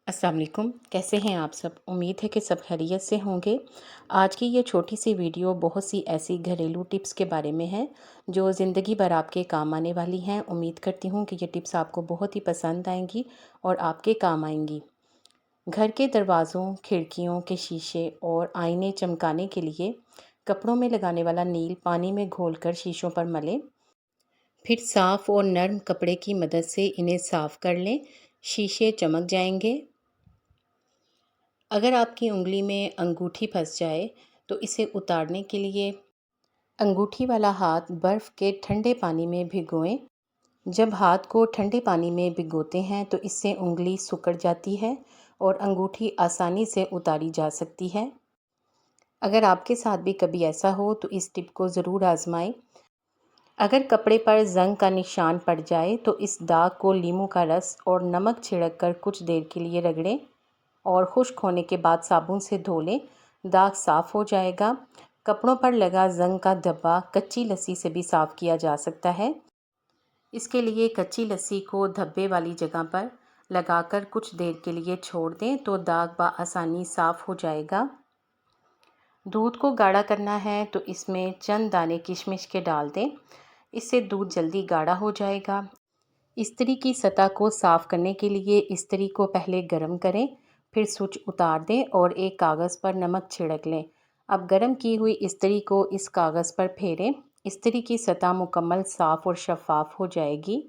अस्सलाम वालेकुम। कैसे हैं आप सब? उम्मीद है कि सब खैरियत से होंगे। आज की ये छोटी सी वीडियो बहुत सी ऐसी घरेलू टिप्स के बारे में है जो ज़िंदगी भर आपके काम आने वाली हैं। उम्मीद करती हूँ कि ये टिप्स आपको बहुत ही पसंद आएंगी और आपके काम आएंगी। घर के दरवाज़ों, खिड़कियों के शीशे और आईने चमकाने के लिए कपड़ों में लगाने वाला नील पानी में घोलकर शीशों पर मलें। फिर साफ़ और नर्म कपड़े की मदद से इन्हें साफ़ कर लें। शीशे चमक जाएंगे। अगर आपकी उँगली में अंगूठी फंस जाए तो इसे उतारने के लिए अंगूठी वाला हाथ बर्फ़ के ठंडे पानी में भिगोएं। जब हाथ को ठंडे पानी में भिगोते हैं तो इससे उँगली सिकुड़ जाती है और अंगूठी आसानी से उतारी जा सकती है। अगर आपके साथ भी कभी ऐसा हो तो इस टिप को ज़रूर आजमाएं। अगर कपड़े पर जंग का निशान पड़ जाए तो इस दाग को नींबू का रस और नमक छिड़क कर कुछ देर के लिए रगड़ें और खुश्क होने के बाद साबुन से धो लें। दाग साफ़ हो जाएगा। कपड़ों पर लगा जंग का धब्बा कच्ची लस्सी से भी साफ़ किया जा सकता है। इसके लिए कच्ची लस्सी को धब्बे वाली जगह पर लगाकर कुछ देर के लिए छोड़ दें तो दाग आसानी साफ़ हो जाएगा। दूध को गाढ़ा करना है तो इसमें चंद दाने किशमिश के डाल दें। इससे दूध जल्दी गाढ़ा हो जाएगा। इस्त्री की सतह को साफ़ करने के लिए इस्त्री को पहले गर्म करें, फिर स्विच उतार दें और एक कागज़ पर नमक छिड़क लें। अब गर्म की हुई इस्त्री को इस कागज़ पर फेरें। इस्त्री की सतह मुकम्मल साफ़ और शफ़ाफ़ हो जाएगी।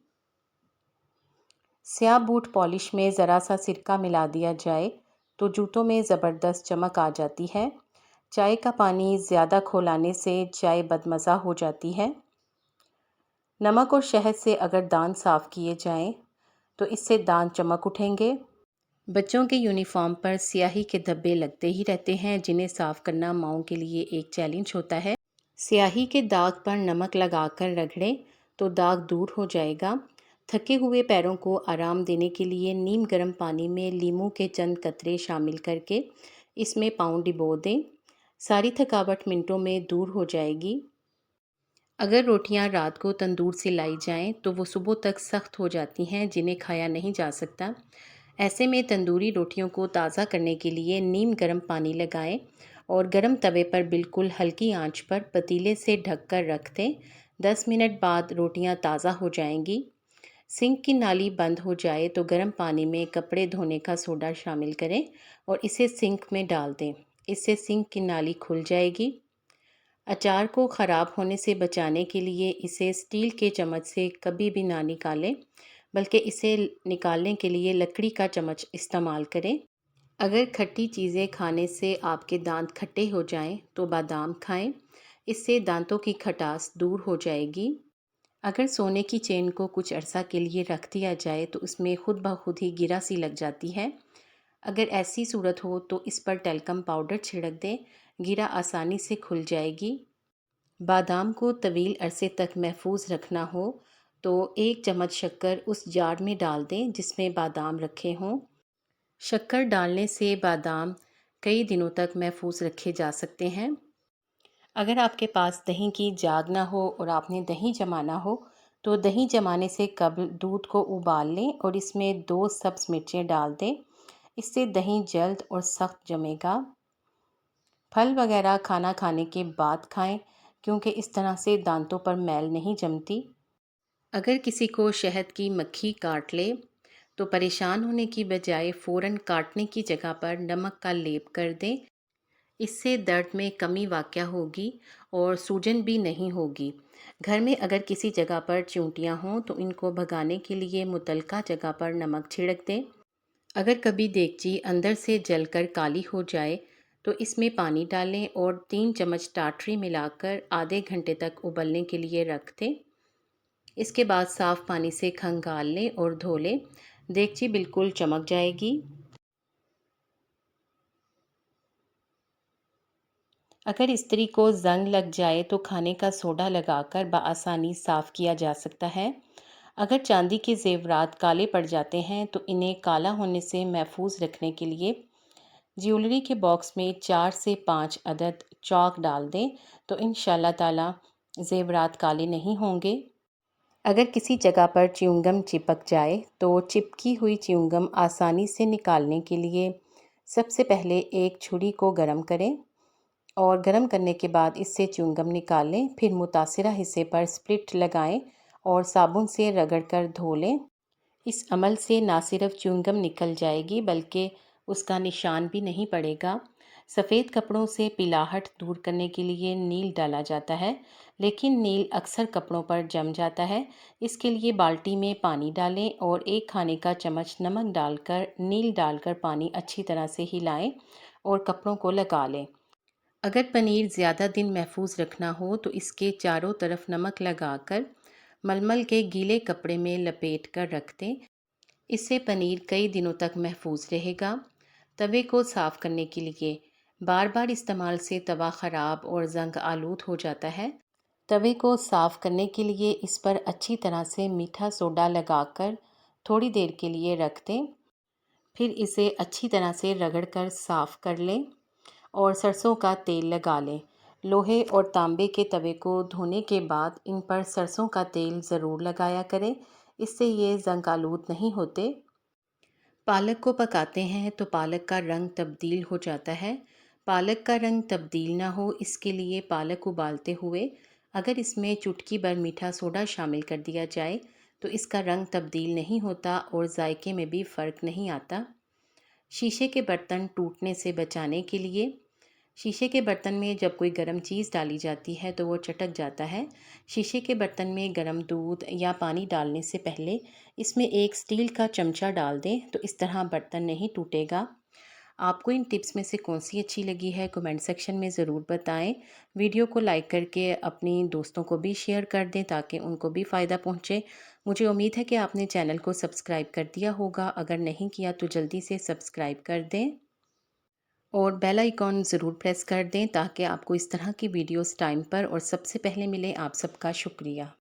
स्याह बूट पॉलिश में ज़रा सा सिरका मिला दिया जाए तो जूतों में ज़बरदस्त चमक आ जाती है। चाय का पानी ज़्यादा खौलाने से चाय बदमज़ा हो जाती है। नमक और शहद से अगर दांत साफ़ किए जाएं तो इससे दांत चमक उठेंगे। बच्चों के यूनिफॉर्म पर स्याही के धब्बे लगते ही रहते हैं जिन्हें साफ़ करना माओं के लिए एक चैलेंज होता है। स्याही के दाग पर नमक लगाकर रगड़ें तो दाग दूर हो जाएगा। थके हुए पैरों को आराम देने के लिए नीम गर्म पानी में नींबू के चंद कतरे शामिल करके इसमें पाँव डिबो दें। सारी थकावट मिनटों में दूर हो जाएगी। अगर रोटियां रात को तंदूर से लाई जाएं तो वो सुबह तक सख्त हो जाती हैं जिन्हें खाया नहीं जा सकता। ऐसे में तंदूरी रोटियों को ताज़ा करने के लिए नीम गर्म पानी लगाएं और गर्म तवे पर बिल्कुल हल्की आंच पर पतीले से ढककर रख दें। 10 मिनट बाद रोटियां ताज़ा हो जाएंगी। सिंक की नाली बंद हो जाए तो गर्म पानी में कपड़े धोने का सोडा शामिल करें और इसे सिंक में डाल दें। इससे सिंक की नाली खुल जाएगी। अचार को ख़राब होने से बचाने के लिए इसे स्टील के चम्मच से कभी भी ना निकालें, बल्कि इसे निकालने के लिए लकड़ी का चम्मच इस्तेमाल करें। अगर खट्टी चीज़ें खाने से आपके दांत खट्टे हो जाएं तो बादाम खाएं। इससे दांतों की खटास दूर हो जाएगी। अगर सोने की चेन को कुछ अरसा के लिए रख दिया जाए तो उसमें खुद ब खुद ही गिरा सी लग जाती है। अगर ऐसी सूरत हो तो इस पर टेल्कम पाउडर छिड़क दें। गिरा आसानी से खुल जाएगी। बादाम को तवील अरसे तक महफूज रखना हो तो 1 चम्मच शक्कर उस जार में डाल दें जिसमें बादाम रखे हों। शक्कर डालने से बादाम कई दिनों तक महफूज रखे जा सकते हैं। अगर आपके पास दही की जाग ना हो और आपने दही जमाना हो तो दही जमाने से कबल दूध को उबाल लें और इसमें 2 सब्ज़ मिर्चें डाल दें। इससे दही जल्द और सख्त जमेगा। फल वगैरह खाना खाने के बाद खाएं क्योंकि इस तरह से दांतों पर मैल नहीं जमती। अगर किसी को शहद की मक्खी काट ले तो परेशान होने की बजाय फ़ौरन काटने की जगह पर नमक का लेप कर दें। इससे दर्द में कमी वाक़या होगी और सूजन भी नहीं होगी। घर में अगर किसी जगह पर चींटियाँ हों तो इनको भगाने के लिए मुतलका जगह पर नमक छिड़क दें। अगर कभी देगची अंदर से जलकर काली हो जाए तो इसमें पानी डालें और 3 चम्मच टाटरी मिलाकर आधे घंटे तक उबलने के लिए रख दें। इसके बाद साफ़ पानी से खंगाल लें और धो लें। देगची बिल्कुल चमक जाएगी। अगर इस्त्री को जंग लग जाए तो खाने का सोडा लगाकर बआसानी साफ़ किया जा सकता है। अगर चांदी के ज़ेवरात काले पड़ जाते हैं तो इन्हें काला होने से महफूज रखने के लिए ज्वेलरी के बॉक्स में 4 से 5 अदद चौक डाल दें तो इंशाल्लाह ताला ज़ेवरात काले नहीं होंगे। अगर किसी जगह पर च्युइंगम चिपक जाए तो चिपकी हुई च्युइंगम आसानी से निकालने के लिए सबसे पहले एक छुरी को गर्म करें और गर्म करने के बाद इससे च्युइंगम निकालें। फिर मुतासिरा हिस्से पर स्प्लिट लगाएं और साबुन से रगड़कर धो लें। इस अमल से ना सिर्फ च्युइंगम निकल जाएगी बल्कि उसका निशान भी नहीं पड़ेगा। सफ़ेद कपड़ों से पीलाहट दूर करने के लिए नील डाला जाता है, लेकिन नील अक्सर कपड़ों पर जम जाता है। इसके लिए बाल्टी में पानी डालें और एक खाने का चम्मच नमक डालकर नील डालकर पानी अच्छी तरह से हिलाएं और कपड़ों को लगा लें। अगर पनीर ज़्यादा दिन महफूज रखना हो तो इसके चारों तरफ नमक लगाकर मलमल के गीले कपड़े में लपेट कर रख दें। इससे पनीर कई दिनों तक महफूज रहेगा। तवे को साफ़ करने के लिए बार बार इस्तेमाल से तवा ख़राब और ज़ंग आलूद हो जाता है। तवे को साफ़ करने के लिए इस पर अच्छी तरह से मीठा सोडा लगाकर थोड़ी देर के लिए रख दें। फिर इसे अच्छी तरह से रगड़ कर साफ़ कर लें और सरसों का तेल लगा लें। लोहे और तांबे के तवे को धोने के बाद इन पर सरसों का तेल ज़रूर लगाया करें, इससे ये ज़ंग आलूद नहीं होते। पालक को पकाते हैं तो पालक का रंग तब्दील हो जाता है। पालक का रंग तब्दील ना हो इसके लिए पालक उबालते हुए अगर इसमें चुटकी भर मीठा सोडा शामिल कर दिया जाए तो इसका रंग तब्दील नहीं होता और जायके में भी फ़र्क नहीं आता। शीशे के बर्तन टूटने से बचाने के लिए शीशे के बर्तन में जब कोई गर्म चीज़ डाली जाती है तो वो चटक जाता है। शीशे के बर्तन में गर्म दूध या पानी डालने से पहले इसमें एक स्टील का चमचा डाल दें तो इस तरह बर्तन नहीं टूटेगा। आपको इन टिप्स में से कौन सी अच्छी लगी है कमेंट सेक्शन में ज़रूर बताएं। वीडियो को लाइक करके अपनी दोस्तों को भी शेयर कर दें ताकि उनको भी फ़ायदा पहुंचे। मुझे उम्मीद है कि आपने चैनल को सब्सक्राइब कर दिया होगा। अगर नहीं किया तो जल्दी से सब्सक्राइब कर दें और बेल आइकॉन ज़रूर प्रेस कर दें ताकि आपको इस तरह की वीडियोस टाइम पर और सबसे पहले मिले। आप सबका शुक्रिया।